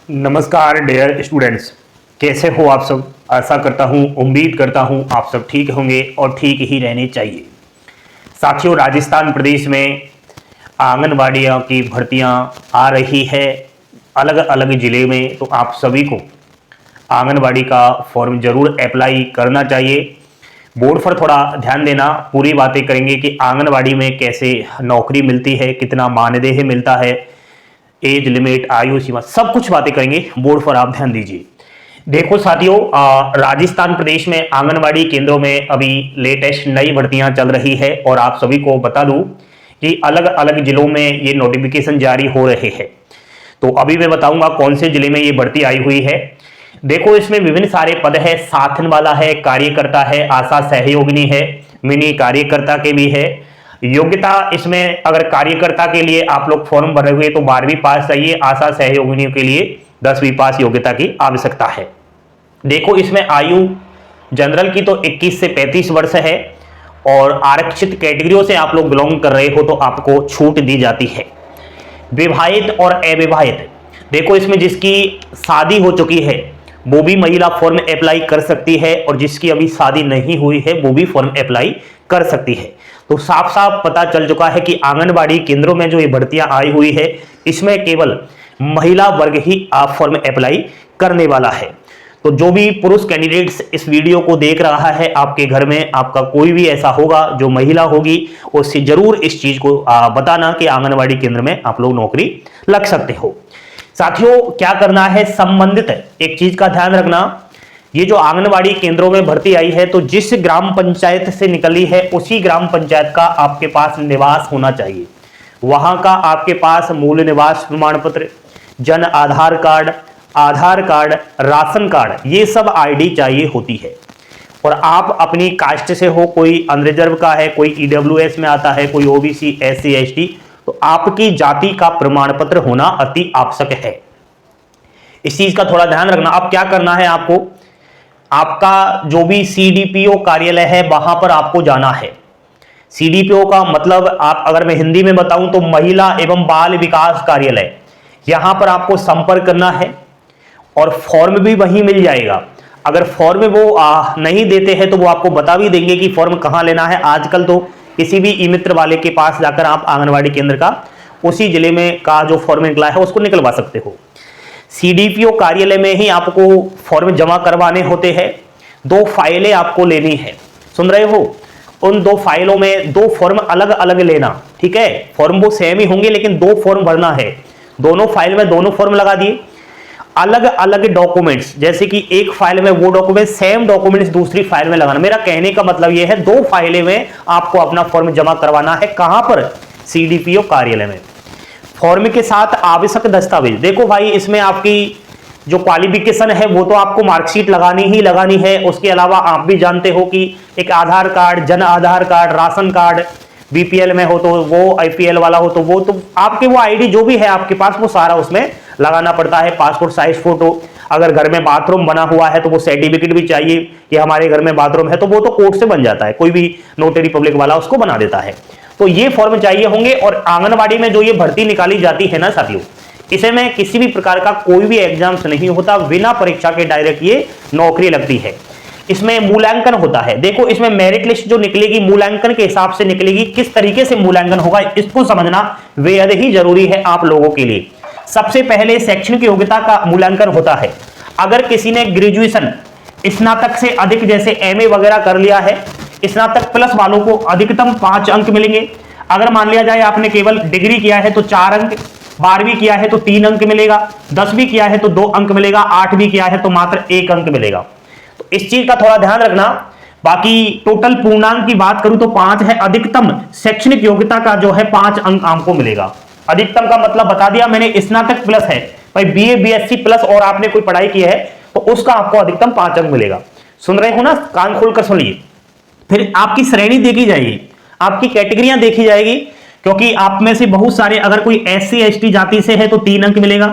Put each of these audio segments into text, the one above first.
नमस्कार dear students, कैसे हो आप सब। आशा करता हूँ, उम्मीद करता हूँ आप सब ठीक होंगे और ठीक ही रहने चाहिए। साथियों, राजस्थान प्रदेश में आंगनबाड़ियों की भर्तियाँ आ रही है अलग अलग ज़िले में, तो आप सभी को आंगनबाड़ी का फॉर्म ज़रूर अप्लाई करना चाहिए। बोर्ड पर थोड़ा ध्यान देना, पूरी बातें करेंगे कि आंगनबाड़ी में कैसे नौकरी मिलती है, कितना मानदेय मिलता है, एज लिमिट, आयु सीमा, सब कुछ बातें करेंगे। बोर्ड पर आप ध्यान दीजिए। देखो साथियों, राजस्थान प्रदेश में आंगनबाड़ी केंद्रों में अभी लेटेस्ट नई भर्तियां चल रही है और आप सभी को बता दूं कि अलग अलग जिलों में ये नोटिफिकेशन जारी हो रहे हैं। तो अभी मैं बताऊंगा कौन से जिले में ये भर्ती आई हुई है। देखो, इसमें विभिन्न सारे पद है, साथन वाला है, कार्यकर्ता है, आशा सहयोगिनी है, मिनी कार्यकर्ता के भी है। योग्यता इसमें अगर कार्यकर्ता के लिए आप लोग फॉर्म भरे हुए तो 12वीं पास चाहिए, आशा सहयोगिनियों के लिए 10वीं पास योग्यता की आवश्यकता है। देखो, इसमें आयु जनरल की तो 21 से 35 वर्ष है और आरक्षित कैटेगरियों से आप लोग बिलोंग कर रहे हो तो आपको छूट दी जाती है। विवाहित और अविवाहित, देखो इसमें जिसकी शादी हो चुकी है वो भी महिला फॉर्म अप्लाई कर सकती है और जिसकी अभी शादी नहीं हुई है वो भी फॉर्म अप्लाई कर सकती है। तो साफ साफ पता चल चुका है कि आंगनबाड़ी केंद्रों में जो ये भर्तियां आई हुई है इसमें केवल महिला वर्ग ही आप फॉर्म अप्लाई करने वाला है। तो जो भी पुरुष कैंडिडेट्स इस वीडियो को देख रहा है, आपके घर में आपका कोई भी ऐसा होगा जो महिला होगी, उससे जरूर इस चीज को बताना कि आंगनबाड़ी केंद्र में आप लोग नौकरी लग सकते हो। साथियों, क्या करना है, संबंधित एक चीज का ध्यान रखना, ये जो आंगनबाड़ी केंद्रों में भर्ती आई है तो जिस ग्राम पंचायत से निकली है उसी ग्राम पंचायत का आपके पास निवास होना चाहिए। वहां का आपके पास मूल निवास प्रमाण पत्र, Jan Aadhaar card, ration card, ये सब आईडी चाहिए होती है। और आप अपनी कास्ट से हो, कोई अनरिजर्व का है, कोई ईडब्ल्यूएस में आता है, कोई ओबीसी, एससी, एसटी, तो आपकी जाति का प्रमाण पत्र होना अति आवश्यक है। इस चीज का थोड़ा ध्यान रखना। अब क्या करना है, आपको आपका जो भी सीडीपीओ कार्यालय है वहां पर आपको जाना है। सीडीपीओ का मतलब, आप अगर मैं हिंदी में बताऊं तो महिला एवं बाल विकास कार्यालय, यहां पर आपको संपर्क करना है और फॉर्म भी वहीं मिल जाएगा। अगर फॉर्म वो नहीं देते हैं तो वो आपको बता भी देंगे कि फॉर्म कहां लेना है। आजकल तो किसी भी ई मित्र वाले के पास जाकर आप आंगनबाड़ी केंद्र का उसी जिले में का जो फॉर्म निकला है उसको निकलवा सकते हो। सीडीपीओ कार्यालय में ही आपको फॉर्म जमा करवाने होते हैं। 2 फाइलें आपको लेनी है, सुन रहे हो, उन 2 फाइलों में 2 फॉर्म अलग अलग लेना, ठीक है। फॉर्म वो सेम ही होंगे लेकिन 2 फॉर्म भरना है। दोनों फाइल में दोनों फॉर्म लगा दिए। अलग अलग डॉक्यूमेंट्स, जैसे कि एक फाइल में वो डॉक्यूमेंट, सेम डॉक्यूमेंट्स दूसरी फाइल में लगाना। मेरा कहने का मतलब ये है 2 फाइलें में आपको अपना फॉर्म जमा करवाना है। कहां पर? सीडीपीओ कार्यालय में। फॉर्म के साथ आवश्यक दस्तावेज, देखो भाई, इसमें आपकी जो क्वालिफिकेशन है वो तो आपको मार्कशीट लगानी ही लगानी है। उसके अलावा आप भी जानते हो कि एक आधार card, Jan Aadhaar card, ration card, BPL में हो तो वो, आईपीएल वाला हो तो वो, तो आपके वो आईडी जो भी है आपके पास वो सारा उसमें लगाना पड़ता है। पासपोर्ट साइज फोटो, अगर घर में बाथरूम बना हुआ है तो वो सर्टिफिकेट भी चाहिए कि हमारे घर में बाथरूम है, तो वो तो कोर्ट से बन जाता है, कोई भी नोटरी पब्लिक वाला उसको बना देता है। तो ये फॉर्म चाहिए होंगे। और आंगनबाड़ी में जो ये भर्ती निकाली जाती है ना साथियों, इसे में किसी भी प्रकार का कोई भी एग्जाम्स नहीं होता, बिना परीक्षा के डायरेक्ट ये नौकरी लगती है। इसमें मूल्यांकन होता है। देखो, इसमें मेरिट लिस्ट जो निकलेगी मूल्यांकन के हिसाब से निकलेगी। किस तरीके से मूल्यांकन होगा इसको समझना बेहद ही जरूरी है आप लोगों के लिए। सबसे पहले शैक्षणिक योग्यता का मूल्यांकन होता है। अगर किसी ने ग्रेजुएशन, स्नातक से अधिक, जैसे एमए वगैरह कर लिया है, स्नातक प्लस वालों को अधिकतम 5 अंक मिलेंगे। अगर मान लिया जाए आपने केवल डिग्री किया है तो 4 अंक, 12वीं किया है तो 3 अंक मिलेगा, 10वीं किया है तो 2 अंक मिलेगा, 8वीं किया है तो मात्र 1 अंक मिलेगा। तो इस चीज का थोड़ा ध्यान रखना। बाकी टोटल पूर्णांक की बात करूं तो 5 है। अधिकतम शैक्षणिक योग्यता का जो है 5 अंक आपको मिलेगा। अधिकतम का मतलब बता दिया मैंने, स्नातक प्लस है भाई, बीए बीएससी प्लस और आपने कोई पढ़ाई की है तो उसका आपको अधिकतम 5 अंक मिलेगा। सुन रहे हो ना, कान खोलकर सुनिए। फिर आपकी श्रेणी देखी जाएगी, आपकी कैटेगरियां देखी जाएगी, क्योंकि आप में से बहुत सारे, अगर कोई एससी एसटी जाति से है तो 3 अंक मिलेगा,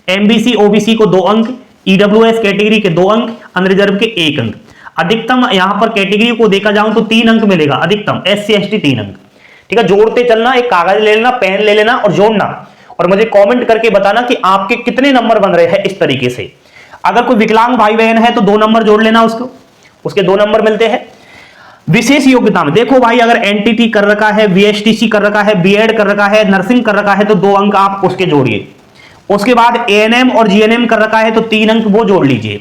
एमबीसी ओबीसी को 2 अंक, ईडब्ल्यूएस कैटेगरी के 2 अंक, अनरिजर्व के 1 अंक। अधिकतम यहां पर कैटेगरी को देखा जाऊं तो 3 अंक मिलेगा अधिकतम, एससी एसटी 3 अंक। ठीक है, जोड़ते चलना, एक कागज ले लेना, पेन ले लेना और जोड़ना। और मुझे कमेंट करके बताना कि आपके कितने नंबर बन रहे हैं। इस तरीके से अगर कोई विकलांग भाई बहन है तो 2 नंबर जोड़ लेना, उसके 2 नंबर मिलते हैं। विशेष योग्यता में देखो भाई, अगर एनटीटी कर रखा है, वीएचटीसी कर रखा है, बीएड कर रखा है, नर्सिंग कर रखा है तो 2 अंक आप उसके जोड़िए। उसके बाद एएनएम और जीएनएम कर रखा है तो 3 अंक वो जोड़ लीजिए।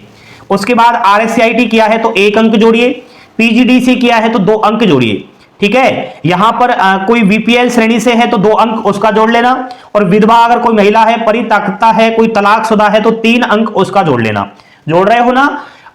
उसके बाद आरएससीआईटी किया है तो 1 अंक जोड़िए, पीजीडीसी किया है तो 2 अंक जोड़िए। ठीक है, यहां पर कोई बीपीएल श्रेणी से है तो 2 अंक उसका जोड़ लेना, और विधवा अगर कोई महिला है, परित्यक्ता है, कोई तलाकशुदा है तो 3 अंक उसका जोड़ लेना। जोड़ रहे हो ना।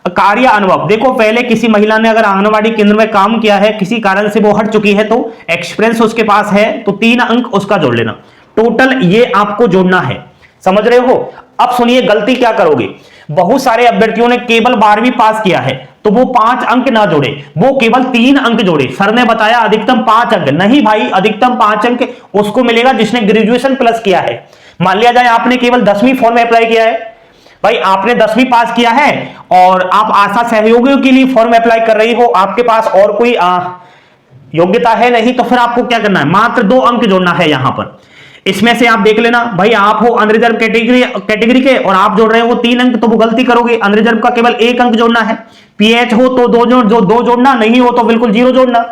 कार्य अनुभव देखो, पहले किसी महिला ने अगर आंगनवाड़ी केंद्र में काम किया है, किसी कारण से वो हट चुकी है तो एक्सपीरियंस उसके पास है तो 3 अंक उसका जोड़ लेना। टोटल ये आपको जोड़ना है, समझ रहे हो। अब सुनिए गलती क्या करोगे। बहुत सारे अभ्यर्थियों ने केवल 12वीं पास किया है तो वो 5 अंक ना जोड़े, वो केवल 3 अंक जोड़े। सर ने बताया अधिकतम 5 अंक, नहीं भाई, अधिकतम 5 अंक उसको मिलेगा जिसने ग्रेजुएशन प्लस किया है। मान लिया जाए आपने केवल 10वीं फॉर्म में अप्लाई किया है, भाई आपने 10वीं पास किया है और आप आशा सहयोगियों के लिए फॉर्म अप्लाई कर रही हो, आपके पास और कोई योग्यता है नहीं, तो फिर आपको क्या करना है, मात्र 2 अंक जोड़ना है यहां पर। इसमें से आप देख लेना भाई, आप हो अनरिजर्व कैटेगरी के और आप जोड़ रहे हो 3 अंक, तो वो गलती करोगे। अनरिजर्व का केवल 1 अंक जोड़ना है। पीएच हो तो 2 जोड़ना, नहीं हो तो बिल्कुल 0 जोड़ना।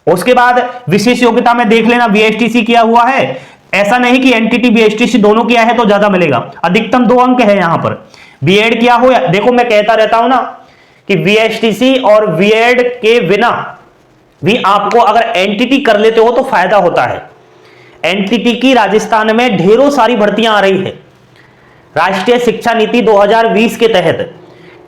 उसके बाद विशेष योग्यता में देख लेना, बीएचटीसी किया हुआ है, ऐसा नहीं कि एनटीटी बीएचटीसी दोनों किया है तो ज्यादा मिलेगा, अधिकतम 2 अंक है यहां पर। बीएड किया हो, देखो मैं कहता रहता हूं ना कि बीएचटीसी और बीएड के बिना भी आपको अगर एनटीटी कर लेते हो तो फायदा होता है। एनटीटी की राजस्थान में ढेरों सारी भर्तियां आ रही है। राष्ट्रीय शिक्षा नीति 2020 के तहत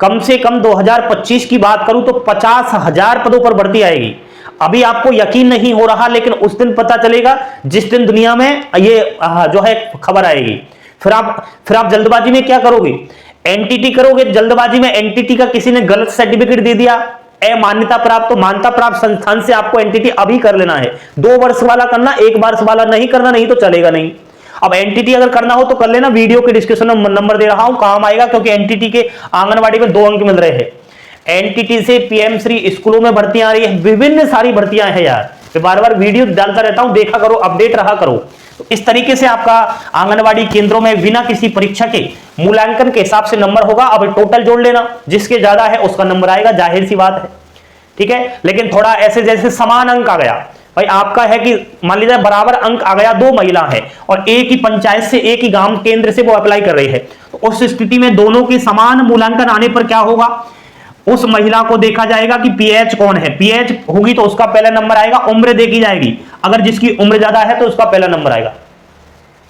कम से कम 2025 की बात करूं तो 50,000 पदों पर भर्ती आएगी। अभी आपको यकीन नहीं हो रहा, लेकिन उस दिन पता चलेगा जिस दिन दुनिया में ये जो है खबर आएगी। फिर आप जल्दबाजी में क्या करोगे, एनटीटी करोगे। जल्दबाजी में एनटीटी का किसी ने गलत सर्टिफिकेट दे दिया, मान्यता प्राप्त, तो मान्यता प्राप्त संस्थान से आपको एनटीटी अभी कर लेना है। 2 वर्ष वाला करना, 1 वर्ष वाला नहीं करना, नहीं तो चलेगा नहीं। अब एनटीटी अगर करना हो तो कर लेना, वीडियो के डिस्क्रिप्शन में नंबर दे रहा हूं, काम आएगा, क्योंकि एनटीटी के आंगनवाड़ी में 2 अंक मिल रहे हैं। एनटीटी से पीएम श्री स्कूलों में भर्तियां आ रही है, विभिन्न सारी भर्तियां हैं यार। मैं बार बार वीडियो डालता रहता हूं, देखा करो, अपडेट रहा करो। तो इस तरीके से आपका आंगनवाड़ी केंद्रों में बिना किसी परीक्षा के मूल्यांकन के हिसाब से नंबर होगा। अब टोटल जोड़ लेना, जिसके ज्यादा है उसका नंबर आएगा, जाहिर सी बात है। ठीक है, लेकिन थोड़ा ऐसे जैसे समान अंक आ गया भाई, आपका है कि मान लीजिए बराबर अंक आ गया, 2 महिला है और एक ही पंचायत से, एक ही गांव केंद्र से वो अप्लाई कर रही है, तो उस स्थिति में दोनों के समान मूल्यांकन आने पर क्या होगा, उस महिला को देखा जाएगा कि पीएच कौन है। पीएच होगी तो उसका पहला नंबर आएगा, उम्र देखी जाएगी, अगर जिसकी उम्र ज्यादा है तो उसका पहला नंबर आएगा।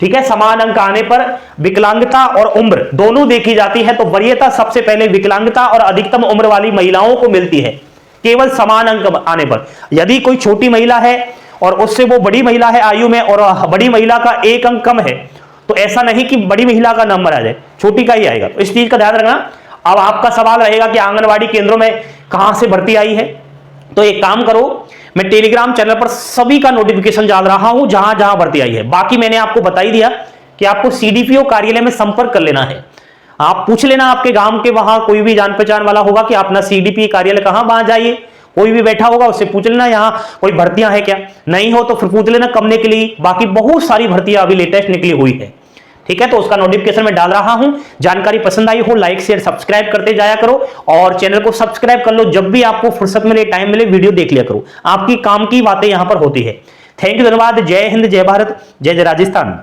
ठीक है, समान अंक आने पर विकलांगता और उम्र दोनों देखी जाती है, तो वरीयता सबसे पहले विकलांगता और अधिकतम उम्र वाली महिलाओं को मिलती है, केवल समान अंक आने पर। यदि कोई छोटी महिला है और उससे वो बड़ी महिला है आयु में और बड़ी महिला का 1 अंक कम है, तो ऐसा नहीं कि बड़ी महिला का नंबर आ जाए, छोटी का ही आएगा। तो इस चीज का ध्यान रखना। अब आपका सवाल रहेगा कि आंगनवाड़ी केंद्रों में कहां से भर्ती आई है, तो एक काम करो, मैं टेलीग्राम चैनल पर सभी का नोटिफिकेशन डाल रहा हूं जहां जहां भर्ती आई है। बाकी मैंने आपको बता ही दिया कि आपको सीडीपीओ कार्यालय में संपर्क कर लेना है। आप पूछ लेना, आपके गांव के वहां कोई भी जान पहचान वाला होगा कि अपना सीडीपी कार्यालय कहां, वहां जाइए, कोई भी बैठा होगा उससे पूछ लेना यहां कोई भर्तियां है क्या, नहीं हो तो फिर पूछ लेना कमने के लिए। बाकी बहुत सारी भर्तियां अभी लेटेस्ट निकली हुई है। ठीक है, तो उसका नोटिफिकेशन में डाल रहा हूं। जानकारी पसंद आई हो लाइक शेयर सब्सक्राइब करते जाया करो और चैनल को सब्सक्राइब कर लो। जब भी आपको फुर्सत मिले, टाइम मिले, वीडियो देख लिया करो, आपकी काम की बातें यहां पर होती है। थैंक यू, धन्यवाद। जय हिंद, जय भारत, जय जय राजस्थान।